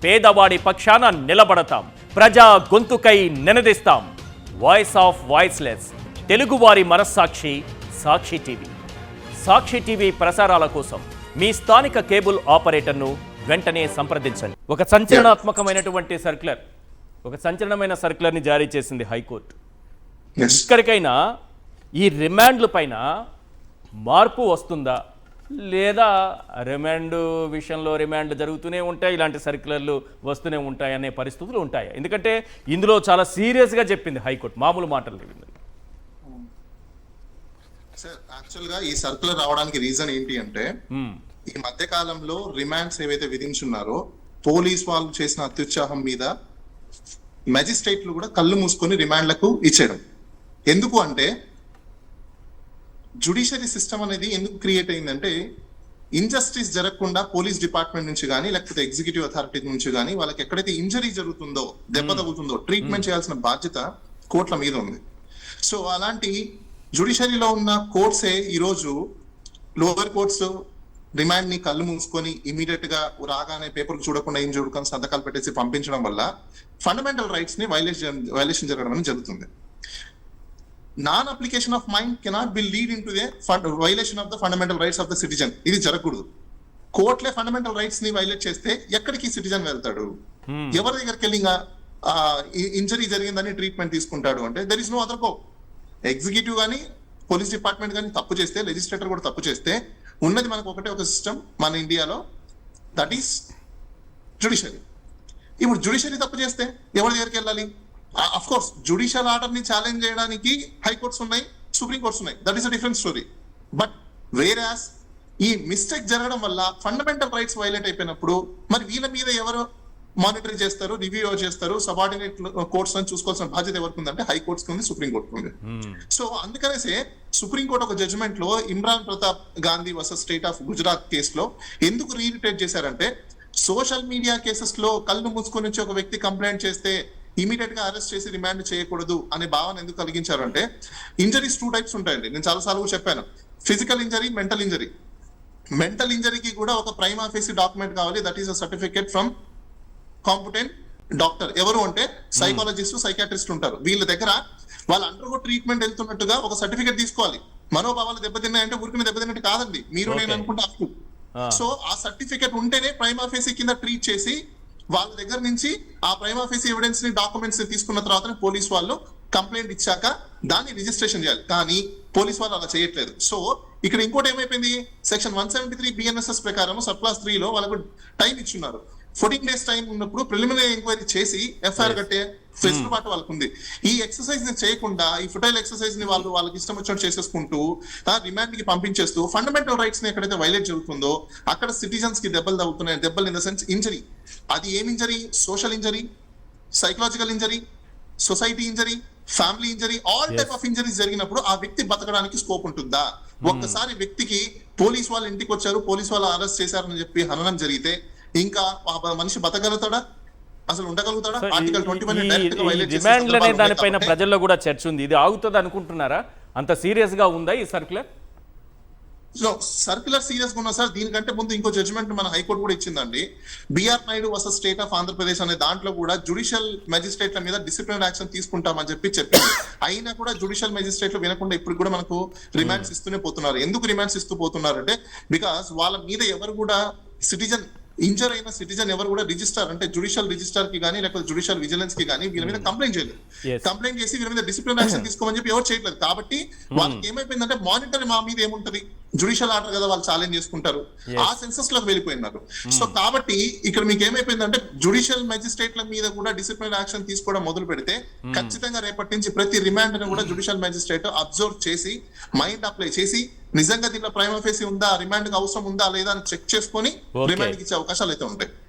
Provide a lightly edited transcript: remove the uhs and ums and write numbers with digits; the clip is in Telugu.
పేదవాడి పక్షాన నిలబడతాం, ప్రజా గొంతుకై నినదిస్తాం. వాయిస్ ఆఫ్ వాయిస్లెస్, తెలుగువారి మనస్సాక్షి సాక్షి టీవీ. సాక్షి టీవీ ప్రసారాల కోసం మీ స్థానిక కేబుల్ ఆపరేటర్ను వెంటనే సంప్రదించండి. ఒక సంచలనాత్మకమైనటువంటి సంచలనమైన సర్క్యులర్ని జారీ చేసింది హైకోర్టు. ఇక్కడికైనా ఈ రిమాండ్ల పైన మార్పు వస్తుందా, లేదా రిమాండ్ విషయంలో రిమాండ్ జరుగుతూనే ఉంటాయి, ఇలాంటి సర్క్యులర్లు వస్తూనే ఉంటాయి అనే పరిస్థితులు ఉంటాయి? ఎందుకంటే ఇందులో చాలా సీరియస్గా చెప్పింది హైకోర్టు, మామూలు మాటలు లేవు. సార్, యాక్చువల్గా ఈ సర్క్యులర్ రావడానికి రీజన్ ఏంటి అంటే, ఈ మధ్య కాలంలో రిమాండ్స్ ఏవైతే విధించున్నారో పోలీస్ వాళ్ళు చేసిన అత్యుత్సాహం మీద మెజిస్ట్రేట్లు కూడా కళ్ళు మూసుకొని రిమాండ్లకు ఇచ్చేయడం. ఎందుకు అంటే, జుడిషియరీ సిస్టమ్ అనేది ఎందుకు క్రియేట్ అయిందంటే, ఇన్జస్టిస్ జరగకుండా పోలీస్ డిపార్ట్మెంట్ నుంచి కానీ లేకపోతే ఎగ్జిక్యూటివ్ అథారిటీ నుంచి కానీ వాళ్ళకి ఎక్కడైతే ఇంజరీ జరుగుతుందో, దెబ్బ తగ్గుతుందో ట్రీట్మెంట్ చేయాల్సిన బాధ్యత కోర్టుల మీద ఉంది. సో అలాంటి జుడిషియరీలో ఉన్న కోర్ట్సే ఈరోజు లోవర్ కోర్ట్స్ రిమాండ్ ని కళ్ళు మూసుకొని ఇమీడియట్ గా రాగానే పేపర్ చూడకుండా ఏం చూడకుండా సంతకాలు పెట్టేసి పంపించడం వల్ల ఫండమెంటల్ రైట్స్ ని వైలేషన్ జరగడం అనేది జరుగుతుంది. Non application of mind cannot be lead in to the violation of the fundamental rights of the citizen. ఇది జరగకూడదు. కోర్టులే ఫండమెంటల్ రైట్స్ ని వైలేట్ చేస్తే ఎక్కడికి సిటిజన్ వెళ్తాడు? ఎవరి దగ్గరికి వెళ్ళి ఇంజరీ జరిగిందని ట్రీట్మెంట్ తీసుకుంటాడు అంటే there is no other go. Executive కానీ పోలీస్ డిపార్ట్మెంట్ కానీ తప్పు చేస్తే, లెజిస్లేటర్ కూడా తప్పు చేస్తే, ఉన్నది మనకు ఒకటే ఒక సిస్టమ్ మన ఇండియాలో, దట్ ఈస్ జుడిషియరీ. ఇప్పుడు జుడిషియరీ తప్పు చేస్తే ఎవరి దగ్గరికి వెళ్ళాలి? అఫ్ కోర్స్ జుడిషియల్ ఆర్డర్ ని ఛాలెంజ్ చేయడానికి హైకోర్ట్స్ ఉన్నాయి, సుప్రీం కోర్ట్స్ ఉన్నాయి, that is a different story. But whereas ఈ మిస్టేక్ జరగడం వల్ల ఫండమెంటల్ రైట్స్ వైలేట్ అయిపోయినప్పుడు మరి వీళ్ళ మీద ఎవరు మానిటర్ చేస్తారు, రివ్యూ చేస్తారు? సబార్డినేట్ కోర్ట్స్ అని చూసుకోవాల్సిన బాధ్యత ఎవరికి ఉందంటే హైకోర్ట్స్ ఉంది, సుప్రీం కోర్టు ఉంది. సో అందుకనేసే సుప్రీంకోర్టు ఒక జడ్జిమెంట్ లో Imran Pratap Gandhi versus state of Gujarat కేసులో ఎందుకు రీరిటేట్ చేశారంటే, సోషల్ మీడియా కేసెస్ లో కళ్ళు మూసుకొని వచ్చి ఒక వ్యక్తి కంప్లైంట్ చేస్తే ఇమీడియట్ గా అరెస్ట్ చేసి రిమాండ్ చేయకూడదు అనే భావన ఎందుకు కలిగించారంటే, ఇంజరీస్ 2 టైప్స్ ఉంటాయండి. నేను చాలాసార్లు చెప్పాను, physical injury, mental injury. Mental ఇంజరీకి కూడా ఒక ప్రైమా ఫేసి డాక్యుమెంట్ కావాలి, that is a certificate from competent doctor. ఎవరు అంటే సైకాలజిస్ట్, సైకాట్రిస్ట్ ఉంటారు. వీళ్ళ దగ్గర వాళ్ళ అండర్గో ట్రీట్మెంట్ వెళ్తున్నట్టుగా ఒక సర్టిఫికేట్ తీసుకోవాలి. మనోభావాలు దెబ్బతిన్నాయంటే ఊరికి దెబ్బతిన్నట్టు కాదండి, మీరు నేను అనుకుంటే అప్పు. సో ఆ సర్టిఫికేట్ ఉంటేనే ప్రైమా ఫేసి కింద ట్రీట్ చేసి వాళ్ళ దగ్గర నుంచి ఆ ప్రైమా ఫేసి ఎవిడెన్స్ ని, డాక్యుమెంట్స్ ని తీసుకున్న తర్వాత పోలీస్ వాళ్ళు కంప్లైంట్ ఇచ్చాక దాన్ని రిజిస్ట్రేషన్ చేయాలి. కానీ పోలీస్ వాళ్ళు అలా చేయట్లేదు. సో ఇక్కడ ఇంకోటి ఏమైపోయింది, సెక్షన్ 173 బిఎన్ఎస్ఎస్ ప్రకారం సబ్క్లాస్ 3 లో వాళ్ళకు టైం ఇచ్చున్నారు. 14 days టైం ఉన్నప్పుడు ప్రిలిమినరీ ఎంక్వైరీ చేసి ఎఫ్ఐఆర్ కట్టే వెసులుబాటు వాళ్ళకు ఉంది. ఈ ఎక్సర్సైజ్ ని చేయకుండా, ఈ ఫుటైల్ ఎక్సర్సైజ్ ని వాళ్ళకి ఇష్టం వచ్చినట్టు చేసేసుకుంటూ రిమాండ్ కి పంపించేస్తూ ఫండమెంటల్ రైట్స్ ని ఎక్కడైతే వైలేట్ జరుగుతుందో అక్కడ సిటిజన్స్ కి దెబ్బలు తగ్గుతున్నాయి. దెబ్బలు ఇన్ ద సెన్స్ ఇంజరీ. అది ఏం injury? Social injury, psychological injury, society injury, family injury, all type of injuries జరిగినప్పుడు ఆ వ్యక్తి బతకడానికి స్కోప్ ఉంటుందా? ఒక్కసారి వ్యక్తికి పోలీస్ వాళ్ళు ఇంటికి వచ్చారు, పోలీస్ వాళ్ళు అరెస్ట్ చేశారని చెప్పి హననం జరిగితే ఇంకా మనిషి బతకగలుగుతాడా? అసలు ఉండగలుగుతాడా? ఆర్టికల్ 21 దానిపైన ప్రజల్లో కూడా చర్చ ఉంది. ఇది ఆగుతుంది అనుకుంటున్నారా? అంత సీరియస్ గా ఉందా ఈ సర్క్యులర్? సర్క్యులర్ సీరియస్ గా ఉన్నా సార్. దీనికంటే ముందు ఇంకో జడ్జిమెంట్ మన హైకోర్టు కూడా ఇచ్చిందండి. B R Naidu versus state of Andhra Pradesh అనే దాంట్లో కూడా జుడిషియల్ మెజిస్ట్రేట్ల మీద డిసిప్లినరీ యాక్షన్ తీసుకుంటామని చెప్పింది. అయినా కూడా జుడిషియల్ మెజిస్ట్రేట్లు వినకుండా ఇప్పుడు కూడా మనకు రిమాండ్స్ ఇస్తూనే పోతున్నారు. ఎందుకు రిమాండ్స్ ఇస్తూ పోతున్నారంటే, బికాస్ వాళ్ళ మీద ఎవరు కూడా సిటిజన్ ఇంజర్ అయిన సిటిజన్ ఎవరు కూడా రిజిస్టర్ అంటే జుడిషియల్ రిజిస్టర్ కి కానీ లేకపోతే జుడిషియల్ విజిలెన్స్ కి కానీ వీళ్ళ మీద కంప్లైంట్ చేయలేదు. కంప్లైంట్ చేసి వీళ్ళ మీద డిసిప్లిన్ యాక్షన్ తీసుకోమని చెప్పి ఎవరు చేయట్లేదు. కాబట్టి వాళ్ళకి ఏమైపోయిందంటే, మానిటర్ మా మీద ఏముంటది, జుడిషియల్ ఆర్డర్ కదా వాళ్ళు ఛాలెంజ్ చేసుకుంటారు, ఆ సెన్సెస్ లోకి వెళ్ళిపోయినారు. సో కాబట్టి ఇక్కడ మీకు ఏమైపోయిందంటే, జుడిషియల్ మెజిస్ట్రేట్ల మీద కూడా డిసిప్లిన్ యాక్షన్ తీసుకోవడం మొదలు పెడితే ఖచ్చితంగా రేపటి నుంచి ప్రతి రిమాండ్ ని కూడా జుడిషియల్ మెజిస్ట్రేట్ అబ్జర్వ్ చేసి మైండ్ అప్లై చేసి నిజంగా దీంట్లో ప్రైమా ఫేసి ఉందా, రిమాండ్ కి అవసరం ఉందా లేదా అని చెక్ చేసుకొని రిమాండ్ కి ఇచ్చే అవకాశాలు అయితే ఉంటాయి.